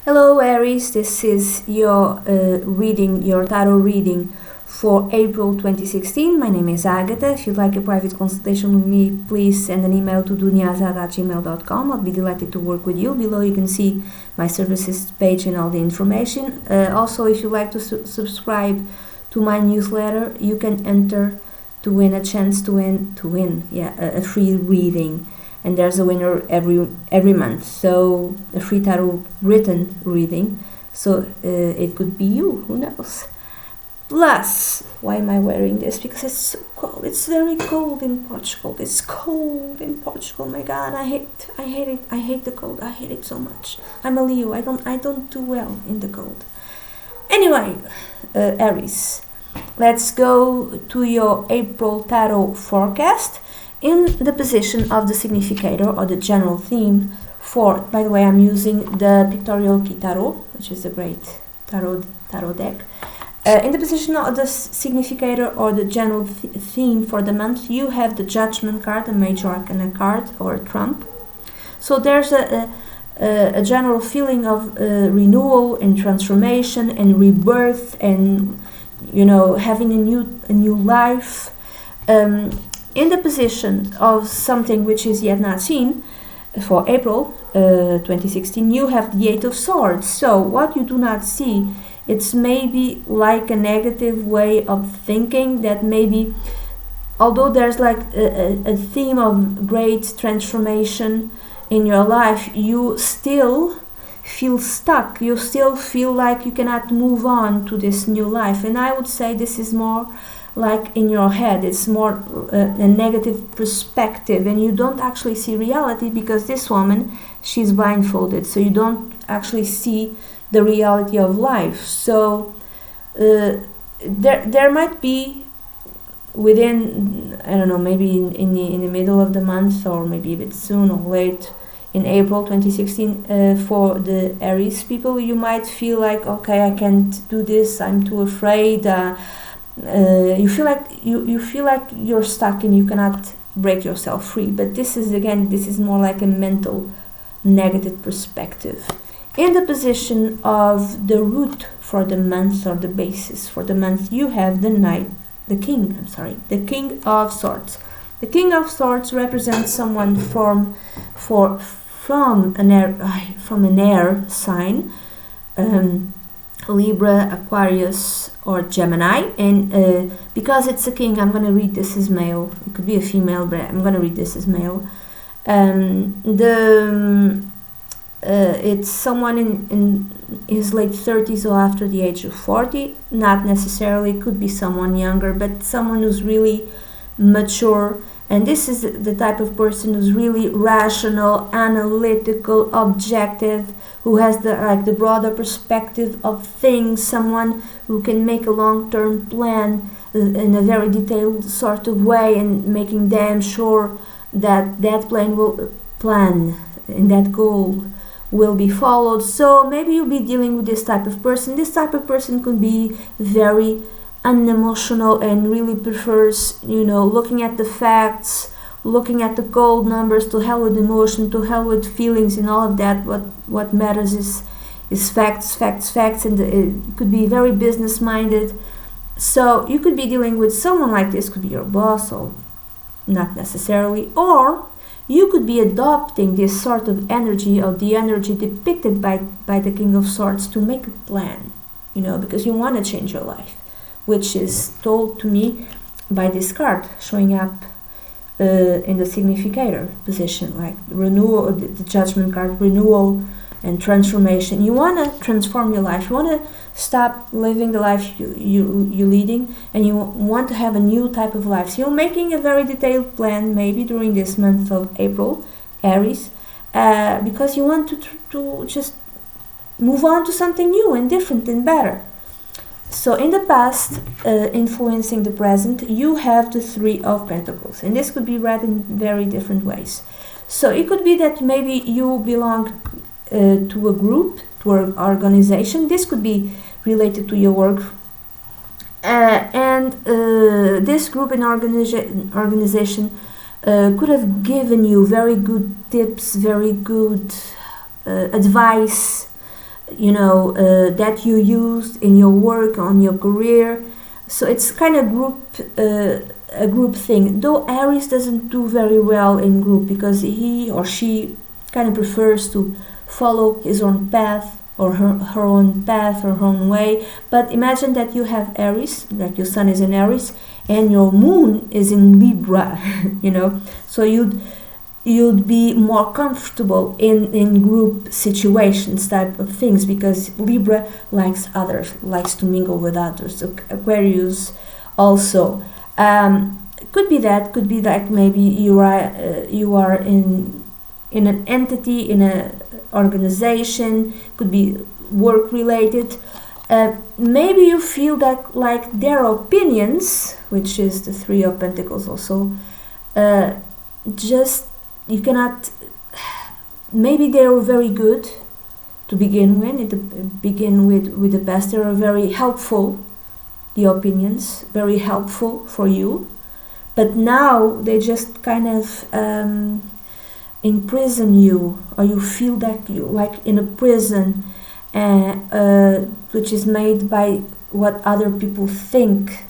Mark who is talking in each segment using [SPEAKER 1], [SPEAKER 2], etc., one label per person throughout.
[SPEAKER 1] Hello Aries, this is your your tarot reading for April 2016. My name is Agatha. If you'd like a private consultation with me, please send an email to duniazad@gmail.com. I'll be delighted to work with you. Below you can see my services page and all the information. Also, if you'd like to subscribe to my newsletter, you can enter to win a chance to win a free reading. And there's a winner every month, so a free tarot written reading, so it could be you, who knows. Plus, why am I wearing this? Because it's so cold. It's very cold in Portugal. It's cold in Portugal. My God, I hate it. I hate the cold. I hate it so much. I'm a Leo. I don't do well in the cold. Anyway, Aries, let's go to your April tarot forecast. In the position of the significator or the general theme for, by the way, I'm using the Pictorial Key Tarot, which is a great tarot deck. In the position of the significator or the general theme for the month, you have the Judgment card, a major arcana card or a trump. So there's a general feeling of renewal and transformation and rebirth, and having a new life. In the position of something which is yet not seen for April 2016, you have the Eight of Swords. So what you do not see, it's maybe like a negative way of thinking, that maybe, although there's like a theme of great transformation in your life, you still feel stuck. You still feel like you cannot move on to this new life. And I would say this is more like in your head. It's more a negative perspective, and you don't actually see reality, because this woman, she's blindfolded, so you don't actually see the reality of life. So there might be within, I don't know, maybe in the middle of the month, or maybe a bit soon or late in April 2016, for the Aries people, you might feel like, okay, I can't do this, I'm too afraid. You feel like you're stuck and you cannot break yourself free. But this is more like a mental negative perspective. In the position of the root for the month, or the basis for the month, you have the King of Swords. The King of Swords represents someone from an air sign. Libra, Aquarius, or Gemini, and because it's a king, I'm going to read this as male. It could be a female, but I'm going to read this as male. It's someone in his late 30s or after the age of 40. Not necessarily, it could be someone younger, but someone who's really mature. And this is the type of person who's really rational, analytical, objective, who has the broader perspective of things, someone who can make a long-term plan in a very detailed sort of way, and making damn sure that plan and that goal will be followed. So maybe you'll be dealing with this type of person. This type of person could be very unemotional and really prefers, looking at the facts, looking at the cold numbers, to hell with emotion, to hell with feelings and all of that. What matters is facts, and it could be very business minded. So you could be dealing with someone like this. Could be your boss, or not necessarily, or you could be adopting this sort of energy, or the energy depicted by the King of Swords, to make a plan, because you want to change your life, which is told to me by this card showing up in the significator position, like renewal, the Judgment card, renewal and transformation. You want to transform your life. You want to stop living the life you're leading, and you want to have a new type of life. So you're making a very detailed plan, maybe during this month of April, Aries, because you want to just move on to something new and different and better. So in the past, influencing the present, you have the Three of Pentacles, and this could be read in very different ways. So it could be that maybe you belong to a group, to an organization. This could be related to your work, and this group and organization could have given you very good tips, very good advice, that you used in your work, on your career. So it's kind of a group thing. Though Aries doesn't do very well in group because he or she kind of prefers to follow his own path or her own path or her own way. But imagine that you have Aries, that your sun is in Aries and your moon is in Libra, so you'd be more comfortable in group situations type of things, because Libra likes others, likes to mingle with others. Aquarius also. Could be that maybe you are in an entity, in a organization, could be work related. Maybe you feel that like their opinions, which is the Three of Pentacles also, just you cannot. Maybe they are very good to begin with the past. They are very helpful. The opinions very helpful for you, but now they just kind of imprison you, or you feel that you like in a prison, which is made by what other people think,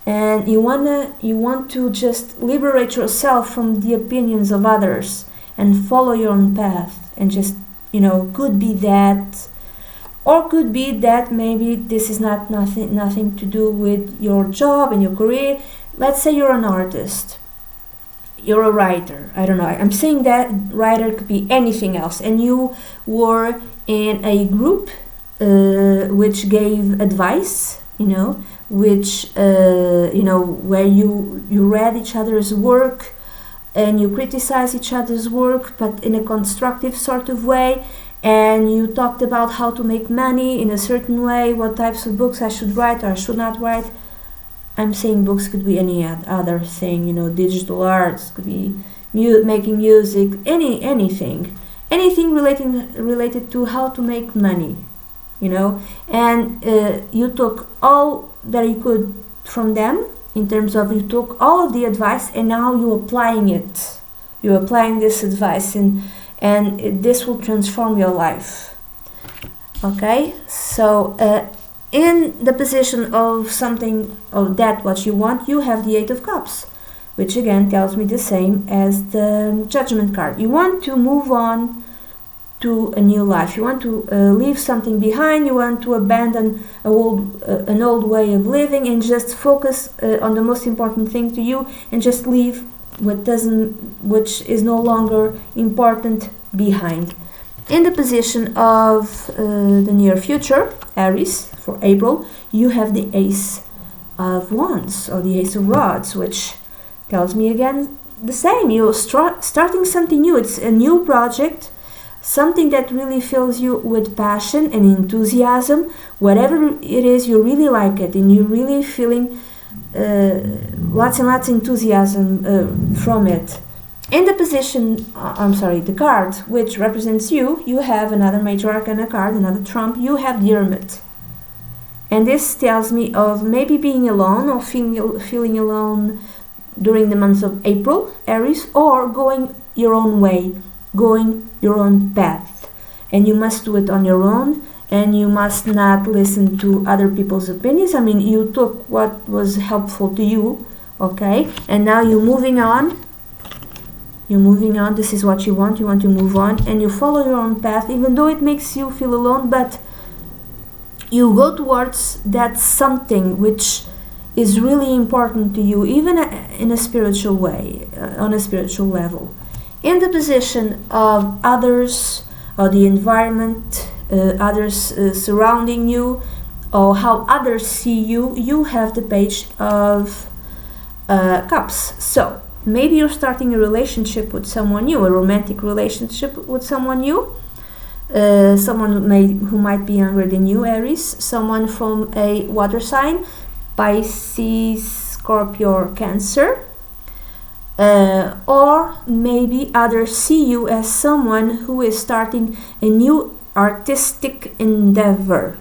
[SPEAKER 1] and you want to just liberate yourself from the opinions of others and follow your own path, and just could be that, or could be that maybe this is nothing to do with your job and your career. Let's say you're an artist, you're a writer, I don't know, I'm saying that writer could be anything else, and you were in a group which gave advice, which where you read each other's work and you criticize each other's work, but in a constructive sort of way, and you talked about how to make money in a certain way, what types of books I should write or I should not write. I'm saying books could be any other thing, digital arts, could be making music, anything related to how to make money, and you took all that you could from them, in terms of you took all of the advice, and now you're applying it. You're applying this advice, and this will transform your life. Okay, so in the position of something of that what you want, you have the Eight of Cups, which again tells me the same as the Judgment card. You want to move on to a new life. You want to leave something behind. You want to abandon an old way of living and just focus on the most important thing to you, and just leave which is no longer important behind. In the position of the near future, Aries, for April, you have the Ace of Wands, or the Ace of Rods, which tells me again the same. You're starting something new. It's a new project, something that really fills you with passion and enthusiasm. Whatever it is, you really like it, and you're really feeling lots and lots of enthusiasm from it. In the position, the card which represents you have another major arcana card, another trump. You have the Hermit. And this tells me of maybe being alone, or feeling alone during the months of April, Aries, or going your own way, going your own path. And you must do it on your own, and you must not listen to other people's opinions. I mean, you took what was helpful to you, okay? And now you're moving on. This is what you want to move on, and you follow your own path, even though it makes you feel alone, but you go towards that something which is really important to you, even in a spiritual way, on a spiritual level. In the position of others, or the environment, others surrounding you, or how others see you, you have the Page of Cups. So maybe you're starting a relationship with someone new, a romantic relationship with someone new, someone who might be younger than you, Aries, someone from a water sign, Pisces, Scorpio, or Cancer, or maybe others see you as someone who is starting a new artistic endeavor.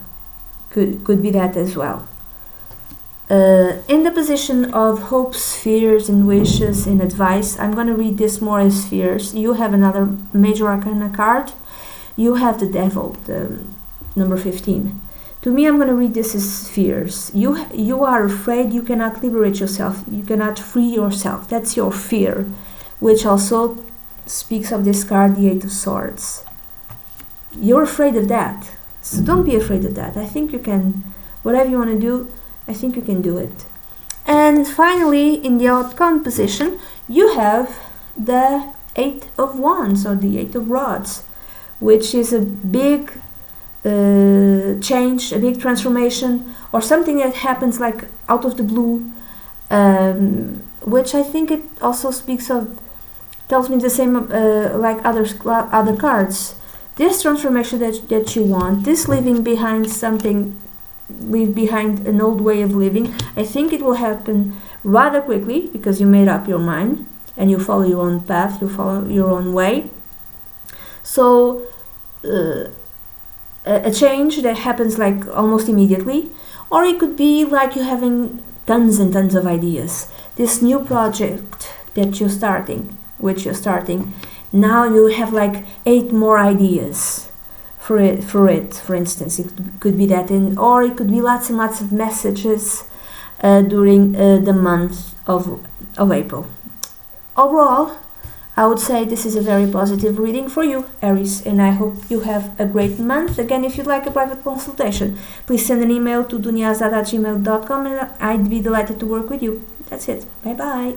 [SPEAKER 1] Could be that as well. In the position of hopes, fears, and wishes, and advice, I'm going to read this more as fears. You have another major arcana card. You have the Devil, number 15. To me, I'm going to read this as fears. You are afraid you cannot liberate yourself. You cannot free yourself. That's your fear, which also speaks of this card, the Eight of Swords. You're afraid of that. So don't be afraid of that. I think you can, whatever you want to do, I think you can do it. And finally, in the outcome position, you have the Eight of Wands or the Eight of Rods, which is a big change, a big transformation, or something that happens like out of the blue, which I think it also speaks of, tells me the same like other cards. This transformation that you want, this leaving behind something, leave behind an old way of living, I think it will happen rather quickly because you made up your mind and you follow your own path, you follow your own way. So a change that happens like almost immediately, or it could be like you having tons and tons of ideas. This new project that you're starting, now you have like 8 more ideas for it. For instance, it could be that, or it could be lots and lots of messages during the month of April. Overall, I would say this is a very positive reading for you, Aries, and I hope you have a great month. Again, if you'd like a private consultation, please send an email to duniazad@gmail.com and I'd be delighted to work with you. That's it. Bye-bye.